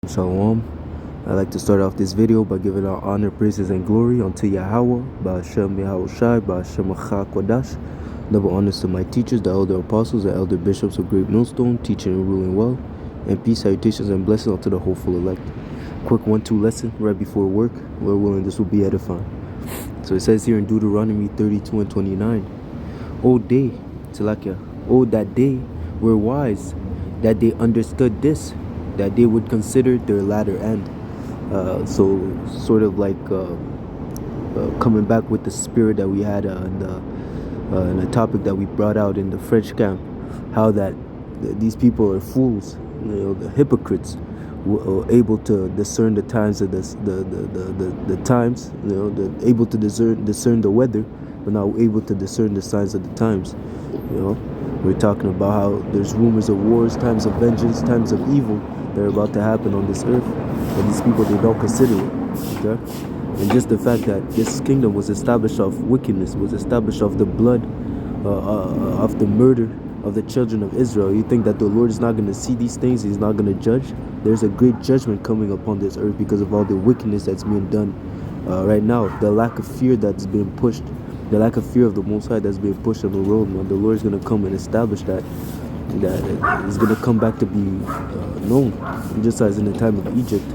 Shalom. I'd like to start off this video by giving our honor, praises, and glory unto Yahweh, Ba'ashem Yahushai, Ba'ashem Kodash. Double honors to my teachers, the elder apostles, the elder bishops of Great Millstone, teaching and ruling well. And peace, salutations, and blessings unto the hopeful elect. Quick 1-2 lesson right before work. Lord willing, this will be edifying. So it says here in Deuteronomy 32 and 29, O day, Salakia, O that they were wise, that they understood this, that they would consider their latter end. So sort of like coming back with the spirit that we had in the topic that we brought out in the French camp, how that these people are fools, the hypocrites, able to discern the times of the times, able to discern the weather, but not able to discern the signs of the times. We're talking about how there's rumors of wars, times of vengeance, times of evil that are about to happen on this earth, and these people, they don't consider it. Okay? And just the fact that this kingdom was established of wickedness, was established of the blood, of the murder of the children of Israel. You think that the Lord is not going to see these things? He's not going to judge? There's a great judgment coming upon this earth because of all the wickedness that's being done right now. The lack of fear that's being pushed, the lack of fear of the Most High that's being pushed on the world. When the Lord is going to come and establish that is going to come back to be known, just as in the time of Egypt.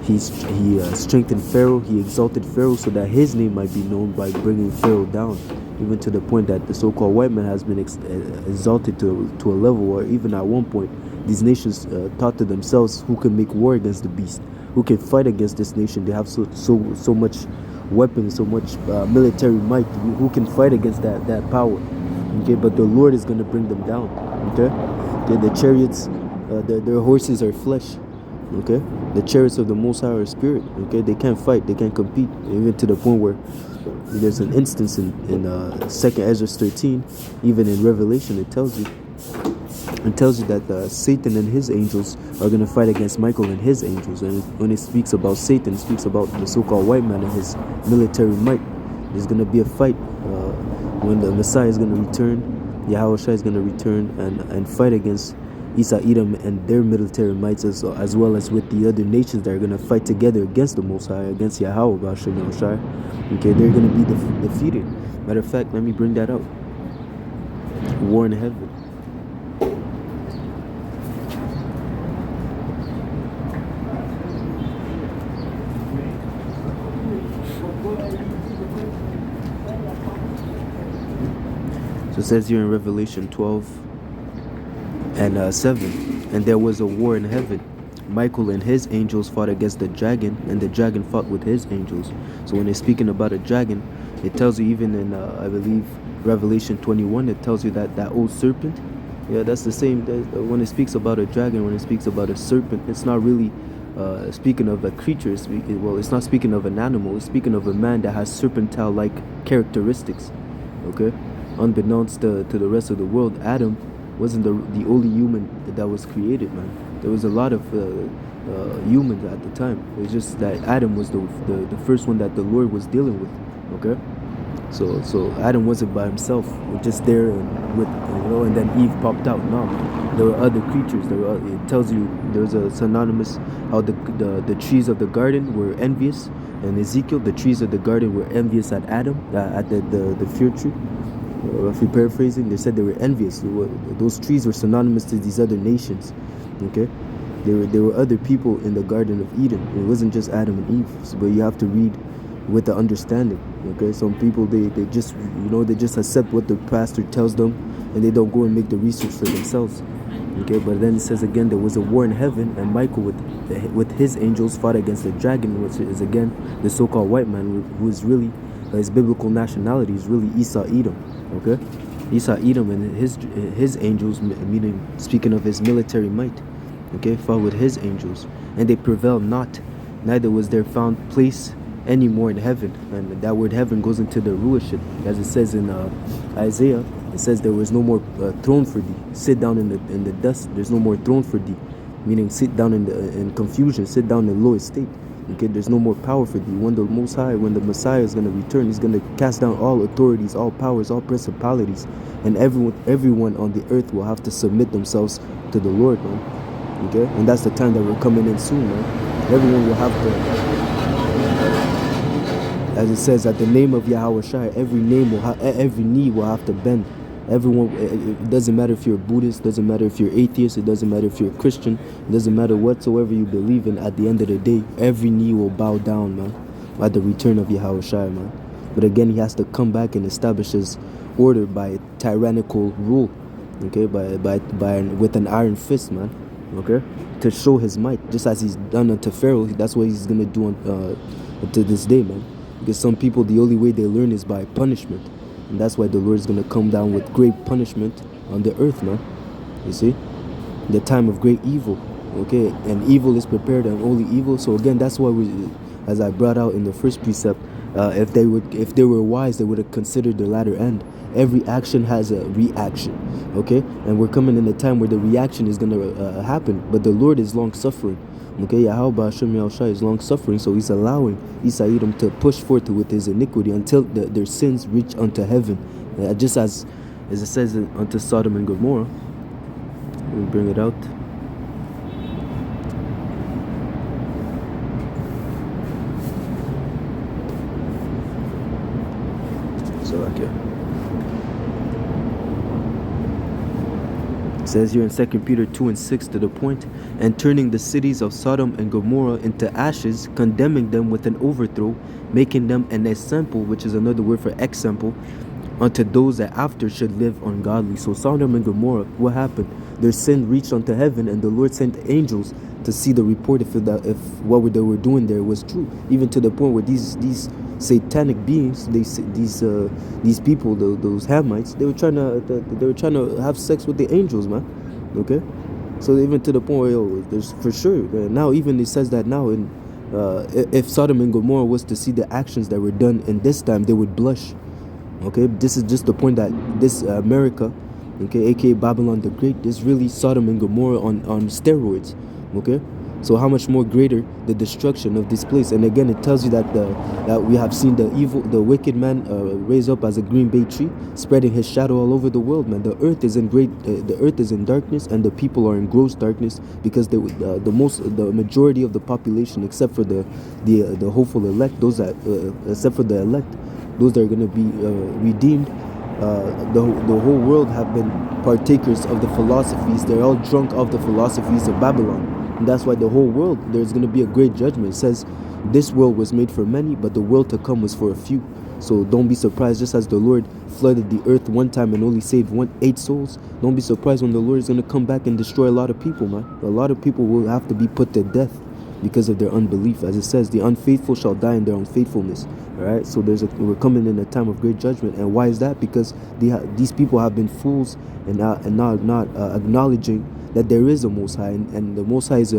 He strengthened Pharaoh, he exalted Pharaoh so that his name might be known by bringing Pharaoh down, even to the point that the so-called white man has been exalted to a level where even at one point these nations thought to themselves, who can make war against the beast, who can fight against this nation? They have so much weapons, so much military might, who can fight against that power? Okay, but the Lord is going to bring them down. Okay, the chariots, their horses are flesh. Okay, the chariots of the Most High are spirit. Okay, they can't fight, they can't compete, even to the point where there's an instance in 2nd Ezra 13, even in Revelation, it tells you that Satan and his angels are going to fight against Michael and his angels. And when it speaks about Satan, it speaks about the so-called white man and his military might. There's going to be a fight when the Messiah is going to return. Yahushua is going to return and fight against Esau, Edom, and their military mights, as well as with the other nations that are going to fight together against the Most High, against Yahweh, Ba'ashem Yahushai. Okay, they're going to be defeated. Matter of fact, let me bring that out. War in heaven. So it says here in Revelation 12 and 7, and there was a war in heaven. Michael and his angels fought against the dragon, and the dragon fought with his angels. So when they're speaking about a dragon, it tells you even in, I believe, Revelation 21, it tells you that old serpent, yeah, that's the same. When it speaks about a dragon, when it speaks about a serpent, it's not really speaking of a creature. It's not speaking of an animal. It's speaking of a man that has serpentine-like characteristics. Okay? Unbeknownst to the rest of the world, Adam wasn't the only human that was created, man. There was a lot of humans at the time. It's just that Adam was the first one that the Lord was dealing with. Okay, so Adam wasn't by himself, just there and then Eve popped out. No, there were other creatures. It tells you there's a synonymous how the trees of the garden were envious, and Ezekiel, the trees of the garden were envious at Adam, at the fig tree. If you're paraphrasing, they said they were envious. Those trees were synonymous to these other nations. Okay, there were other people in the Garden of Eden. It wasn't just Adam and Eve. But you have to read with the understanding. Okay, some people they just accept what the pastor tells them, and they don't go and make the research for themselves. Okay, but then it says again there was a war in heaven, and Michael with his angels fought against the dragon, which is again the so-called white man, who is really his biblical nationality is really Esau, Edom. Okay, Esau, Edom, and his angels, meaning speaking of his military might. Okay, fought with his angels, and they prevailed not. Neither was there found place any more in heaven. And that word heaven goes into the rulership, as it says in Isaiah. It says there was no more throne for thee. Sit down in the dust. There's no more throne for thee, meaning sit down in confusion. Sit down in low estate. Okay, there's no more power for thee. When the Most High, when the Messiah is going to return, he's going to cast down all authorities, all powers, all principalities, and everyone on the earth will have to submit themselves to the Lord, man. Okay, and that's the time that we're coming in soon, man. Everyone will have to, as it says, at the name of Yahweh Shai, every knee will have to bend. Everyone, it doesn't matter if you're a Buddhist, doesn't matter if you're atheist, it doesn't matter if you're a Christian, it doesn't matter whatsoever you believe in. At the end of the day, every knee will bow down, man, at the return of Yahweh Shai, man. But again, he has to come back and establish his order by tyrannical rule, okay, with an iron fist, man, okay, to show his might, just as he's done unto Pharaoh. That's what he's gonna do to this day, man. Because some people, the only way they learn is by punishment. And that's why the Lord is going to come down with great punishment on the earth, man. You see? The time of great evil. Okay? And evil is prepared and only evil. So again, that's why as I brought out in the first precept, if they were wise, they would have considered the latter end. Every action has a reaction. Okay? And we're coming in a time where the reaction is going to happen. But the Lord is long-suffering. Okay, Yahweh Hashem Yahushua is long-suffering, so he's allowing Isa Edom to push forth with his iniquity until their sins reach unto heaven. Just as it says unto Sodom and Gomorrah. Let me bring it out. So, okay. It says here in 2 Peter 2:6 to the point, and turning the cities of Sodom and Gomorrah into ashes, condemning them with an overthrow, making them an example, which is another word for example, unto those that after should live ungodly. So Sodom and Gomorrah, what happened? Their sin reached unto heaven, and the Lord sent angels to see the report if what they were doing there was true. Even to the point where these satanic beings, these people, those Hamites, they were trying to have sex with the angels, man. Okay, so even to the point where there's for sure now, even it says that now in if Sodom and Gomorrah was to see the actions that were done in this time, they would blush. Okay, this is just the point that this America, okay, aka Babylon the Great, is really Sodom and Gomorrah on steroids. Okay, so how much more greater the destruction of this place? And again, it tells you that that we have seen the wicked man raise up as a green bay tree, spreading his shadow all over the world, man. The earth is in darkness, and the people are in gross darkness, because the majority of the population, except for the hopeful elect, those that except for the elect, those that are going to be redeemed, the whole world have been partakers of the philosophies. They're all drunk of the philosophies of Babylon. And that's why the whole world, there's going to be a great judgment. It says this world was made for many, but the world to come was for a few. So don't be surprised, just as the Lord flooded the earth one time and only saved 8 souls, don't be surprised when the Lord is going to come back and destroy a lot of people, man. A lot of people will have to be put to death because of their unbelief. As it says, the unfaithful shall die in their unfaithfulness. All right, so we're coming in a time of great judgment. And why is that? Because these people have been fools and not acknowledging that there is a Most High, and the Most High is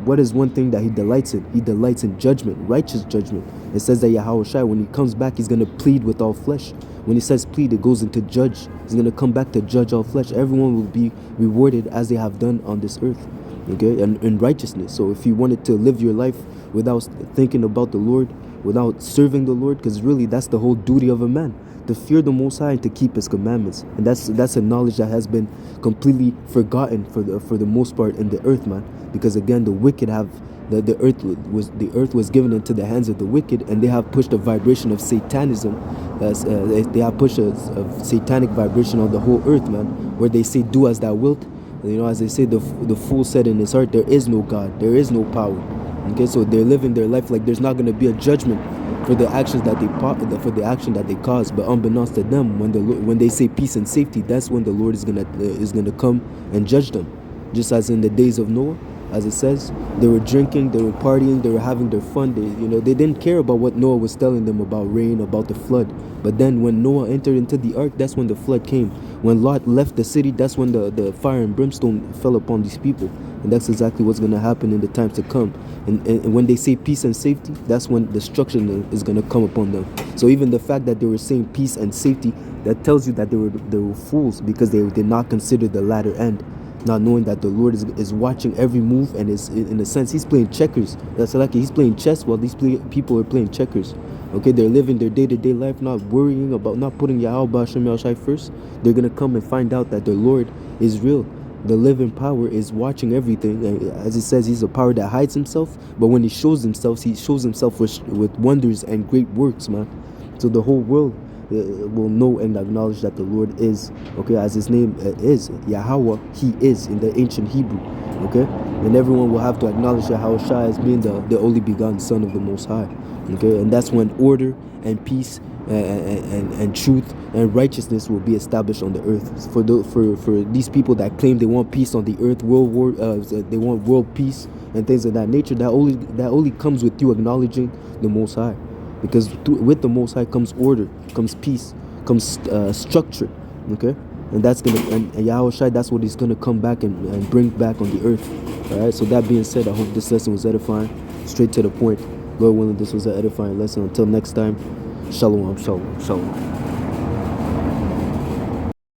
what is one thing that He delights in? He delights in judgment, righteous judgment. It says that Yahweh Shai, when He comes back, He's going to plead with all flesh. When He says plead, it goes into judge. He's going to come back to judge all flesh. Everyone will be rewarded as they have done on this earth, okay, and in righteousness. So if you wanted to live your life without thinking about the Lord, without serving the Lord, because really that's the whole duty of a man, to fear the Most High and to keep His commandments. And that's a knowledge that has been completely forgotten for the most part in the earth, man. Because again, the wicked have the earth was given into the hands of the wicked, and they have pushed a vibration of satanism. They have pushed a satanic vibration on the whole earth, man, where they say, "Do as thou wilt." You know, as they say, the fool said in his heart, "There is no God, there is no power." Okay, so they're living their life like there's not going to be a judgment for the actions that they cause. But unbeknownst to them, when they say peace and safety, that's when the Lord is gonna come and judge them. Just as in the days of Noah, as it says, they were drinking, they were partying, they were having their fun. They didn't care about what Noah was telling them about rain, about the flood. But then when Noah entered into the ark, that's when the flood came. When Lot left the city, that's when the fire and brimstone fell upon these people. And that's exactly what's going to happen in the times to come. And when they say peace and safety, that's when destruction is going to come upon them. So even the fact that they were saying peace and safety, that tells you that they were fools, because they did not consider the latter end, not knowing that the Lord is watching every move, and is, in a sense, He's playing checkers. That's like He's playing chess while these people are playing checkers. Okay, they're living their day-to-day life, not worrying about, not putting Yahweh Hashem Yahushai first. They're going to come and find out that the Lord is real. The living power is watching everything. And as it says, he's a power that hides himself, but when he shows himself with wonders and great works, man. So the whole world will know and acknowledge that the Lord is, okay, as his name is Yahweh. He is in the ancient Hebrew, okay, and everyone will have to acknowledge Yahweh Shai as being the only begotten Son of the Most High, okay, and that's when order and peace and truth and righteousness will be established on the earth. For these people that claim they want peace on the earth, they want world peace and things of that nature, that only comes with you acknowledging the Most High, because with the Most High comes order, comes peace, comes structure, okay, and that's gonna and Yahweh Shai, that's what he's gonna come back and bring back on the earth. All right. So that being said, I hope this lesson was edifying, straight to the point. Lord willing, this was an edifying lesson. Until next time. Shalom, shalom, shalom.